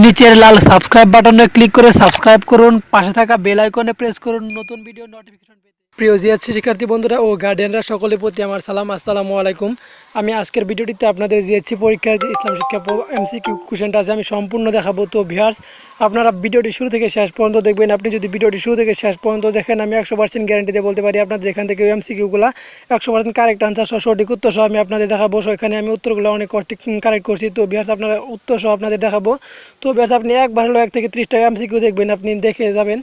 নিচের লাল সাবস্ক্রাইব বাটনে ক্লিক করে সাবস্ক্রাইব করুন, পাশে থাকা বেল আইকনে প্রেস করুন নতুন ভিডিও নোটিফিকেশন পেতে। প্রিয় জিএসসি শিক্ষার্থী বন্ধুরা ও গার্ডিয়ানরা সকলের প্রতি আমার সালাম, আসসালামু আলাইকুম। আমি আজকের ভিডিওটিতে আপনাদের জিএসসি পরীক্ষার যে ইসলাম শিক্ষা এমসিকিউ কোশ্চেনটা আছে আমি সম্পূর্ণ দেখাবো। তো ভিউয়ার্স, আপনারা ভিডিওটি শুরু থেকে শেষ পর্যন্ত দেখবেন। আপনি যদি ভিডিওটি শুরু থেকে শেষ পর্যন্ত দেখেন, আমি 100% গ্যারান্টি দিয়ে বলতে পারি আপনাদের এখান থেকে এমসিকিউগুলো 100% কারেক্ট আনসার সহ সঠিক উত্তর সহ আমি আপনাদের দেখাবো। এখানে আমি উত্তরগুলো অনেক কারেক্ট করছি। তো ভিউয়ার্স, আপনারা উত্তর সহ আপনাদের দেখাবো। তো ভিউয়ার্স, আপনি একবার হলো 1 থেকে 30টা এমসিকিউ দেখবেন, আপনি দেখে যাবেন।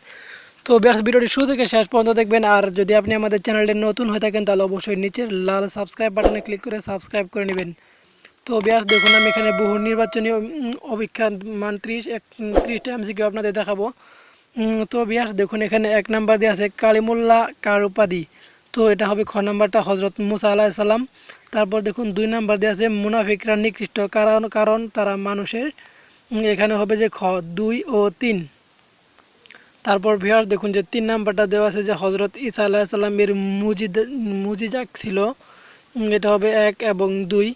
তো ভিউয়ার্স, ভিডিওটি শুরু থেকে শেষ পর্যন্ত দেখবেন। আর যদি আপনি আমাদের চ্যানেলটি নতুন হয়ে থাকেন তাহলে অবশ্যই নিচের লাল সাবস্ক্রাইব বাটনে ক্লিক করে সাবস্ক্রাইব করে নেবেন। তো ভিউয়ার্স, দেখুন আমি এখানে বহু নির্বাচনী অভিজ্ঞান মান 30টা এমসিকিউ আপনাদের দেখাবো। তো ভিউয়ার্স, দেখুন এখানে 1 নাম্বার দেওয়া আছে কালিমুল্লাহ কার উপাধি। তো এটা হবে খ নাম্বারটা হযরত মুসা আলাইহিস সালাম। তারপর দেখুন 2 নাম্বার দেওয়া আছে মুনাফিকরা নিকৃষ্ট কারণ তারা মানুষের। এখানে হবে যে খ 2 ও 3। তারপর ভিউয়ার্স, দেখুন যে 3 নাম্বারটা দেওয়া আছে যে হযরত ঈসা আলাইহিস সালামের মুজিজা ছিল। এটা হবে 1 এবং 2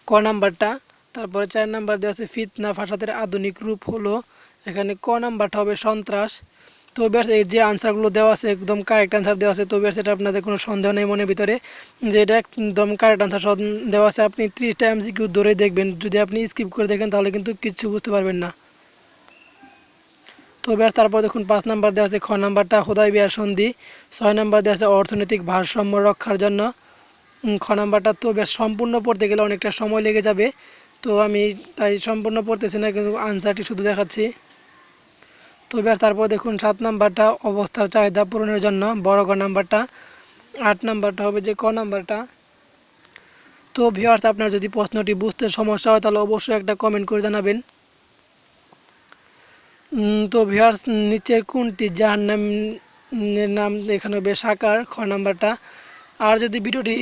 ক নাম্বারটা। তারপরে 4 নাম্বার দেওয়া আছে ফিতনা ফাসাদের আধুনিক রূপ হলো। এখানে ক নাম্বারটা হবে সন্ত্রাস। তো ভিউয়ার্স, এই যে আনসারগুলো দেওয়া আছে একদম কারেক্ট আনসার দেওয়া আছে। তো ভিউয়ার্স, এটা আপনাদের কোনো সন্দেহ নেই মনের ভিতরে যে এটা একদম কারেক্ট আনসার দেওয়া আছে। আপনি 30টা এমসিকিউ ধরে দেখবেন, যদি আপনি স্কিপ করে দেখেন তাহলে কিন্তু কিছু বুঝতে পারবেন না। তো ভিউয়ার্স, তারপর দেখুন 5 নাম্বার দেওয়া আছে খ নাম্বারটা হুদায়বিয়ার সন্ধি। 6 নাম্বার দেওয়া আছে অর্থনৈতিক ভারসাম্য রক্ষার জন্য খ নাম্বারটা। তো বেশ সম্পূর্ণ পড়তে গেলে অনেকটা সময় লেগে যাবে, তো আমি তাই সম্পূর্ণ পড়তেছি না, কিন্তু আনসারটি শুধু দেখাচ্ছি। তো ভিউয়ার্স, তারপর দেখুন 7 নাম্বারটা অবস্থার চাহিদা পূরণের জন্য বড় গ নাম্বারটা। 8 নাম্বারটা হবে যে ক নাম্বারটা। তো ভিউয়ার্স, আপনার যদি প্রশ্নটি বুঝতে সমস্যা হয় তাহলে অবশ্যই একটা কমেন্ট করে জানাবেন। তো ভিউয়ার্স, নিচের কোনটি জাহান্নামের নাম এখানে হবে সাকার খ নাম্বারটা। আর যদি ভিডিওটি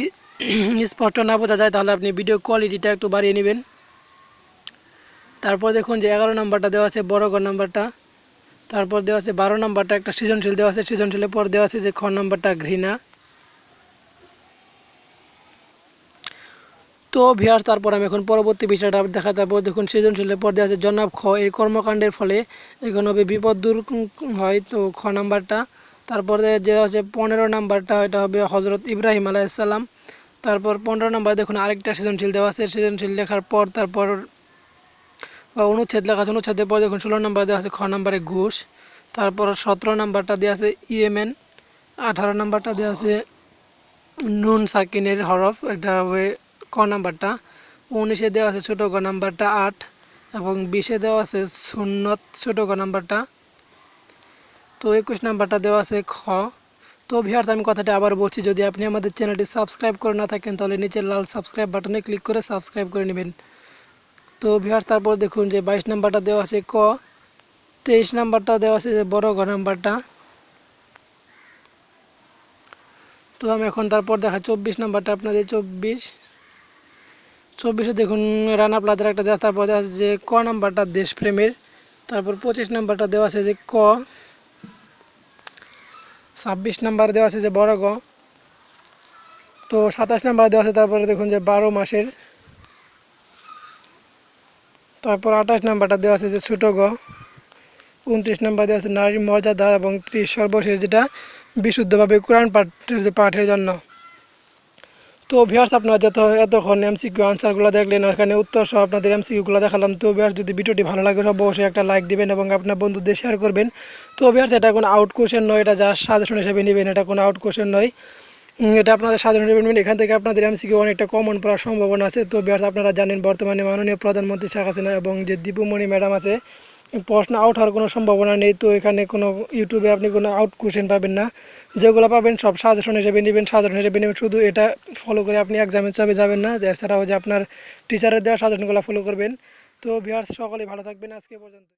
স্পষ্ট না বোঝা যায় তাহলে আপনি ভিডিও কোয়ালিটিটা একটু বাড়িয়ে নেবেন। তারপর দেখুন যে 11 নাম্বারটা দেওয়া আছে বড় গ নাম্বারটা। তারপর দেওয়া আছে 12 নাম্বারটা একটা সৃজনশীল দেওয়া আছে, সৃজনশীলের পর দেওয়া আছে যে খ নাম্বারটা ঘৃণা। তো ভিউয়ার্স, তারপর আমি এখন পরবর্তী বিষয়টা দেখা। তারপর দেখুন সৃজনশীলের পর দেওয়া আছে জনাব খ এর কর্মকাণ্ডের ফলে এখানে হবে বিপদ দূর হয়, তো খ নাম্বারটা। তারপরে যে আছে 15 নাম্বারটা, এটা হবে হযরত ইব্রাহিম আলাইহিস সালাম। তারপর 15 নাম্বার দেখুন আরেকটা সৃজনশীল দেওয়া আছে, সৃজনশীল লেখার পর তারপর অনুচ্ছেদ লেখা আছে, অনুচ্ছেদের পর দেখুন 16 নাম্বার দেওয়া আছে খ নাম্বারে ঘুষ। তারপর 17 নাম্বারটা দেওয়া আছে ইয়েমেন। 18 নাম্বারটা দেওয়া আছে নুন সাকিনের হরফ, এটা হবে ক নাম্বারটা। 19-এ দেওয়া আছে ছোট গ নাম্বারটা 8 এবং 20-এ দেওয়া আছে সুন্নত ছোট গ নাম্বারটা। তো 21 নাম্বারটা দেওয়া আছে খ। তো ভিউয়ার্স, আমি কথাটা আবার বলছি, যদি আপনি আমাদের চ্যানেলটি সাবস্ক্রাইব করে না থাকেন তাহলে নিচের লাল সাবস্ক্রাইব বাটনে ক্লিক করে সাবস্ক্রাইব করে নেবেন। তো ভিউয়ার্স, তারপর দেখুন যে 22 নাম্বারটা দেওয়া আছে ক। 23 নাম্বারটা দেওয়া আছে যে বড় ঘ নাম্বারটা। তো আমি এখন তারপর দেখা 24 নাম্বারটা আপনাদের 24-এ দেখুন রানা প্লাজার একটা দেওয়া, তারপর দেওয়া আছে যে ক নাম্বারটা দেশপ্রেমের। তারপর 25 নাম্বারটা দেওয়া আছে যে ক। 26 নাম্বার দেওয়া আছে যে বড় গ। তো 27 নাম্বার দেওয়া আছে তারপরে দেখুন যে 12 মাসের। তারপর 28 নাম্বারটা দেওয়া আছে যে ছোট গ। 29 নাম্বার দেওয়া আছে নারীর মর্যাদা এবং 30 সর্বশেষ যেটা বিশুদ্ধভাবে কোরআন পাঠের জন্য। তো ভিউয়ার্স, আপনারা এতক্ষণ এমসিকিউ আনসারগুলো দেখলেন, এখানে উত্তর সহ আপনাদের এমসিকিউগুলো দেখালাম। তো ভিউয়ার্স, যদি ভিডিওটি ভালো লাগে অবশ্যই একটা লাইক দিবেন এবং আপনার বন্ধুদের শেয়ার করবেন। তো ভিউয়ার্স, এটা কোনো আউট কোশ্চেন নয়, এটা জাস্ট সাজেশন হিসেবে নেবেন, এটা কোনো আউট কোশ্চেন নয়। এটা আপনাদের সাজেশন হিসেবে নেবেন, এখান থেকে আপনাদের এমসিকিউ অনেকটা কমন পড়ার সম্ভাবনা আছে। তো ভিউয়ার্স, আপনারা জানেন বর্তমানে মাননীয় প্রধানমন্ত্রী শেখ হাসিনা এবং যে দীপুমণি ম্যাডাম আছে, প্রশ্ন আউট হওয়ার কোনো সম্ভাবনা নেই। তো এখানে কোনো ইউটিউবে আপনি কোনো আউট কোশ্চেন পাবেন না, যেগুলো পাবেন সব সাজেশন হিসেবে নেবেন। শুধু এটা ফলো করে আপনি এক্সামের চাপে যাবেন না, এছাড়াও যে আপনার টিচারের দেওয়া সাজেশনগুলো ফলো করবেন। তো ভিউয়ার্স, সকলেই ভালো থাকবেন, আজকে পর্যন্ত।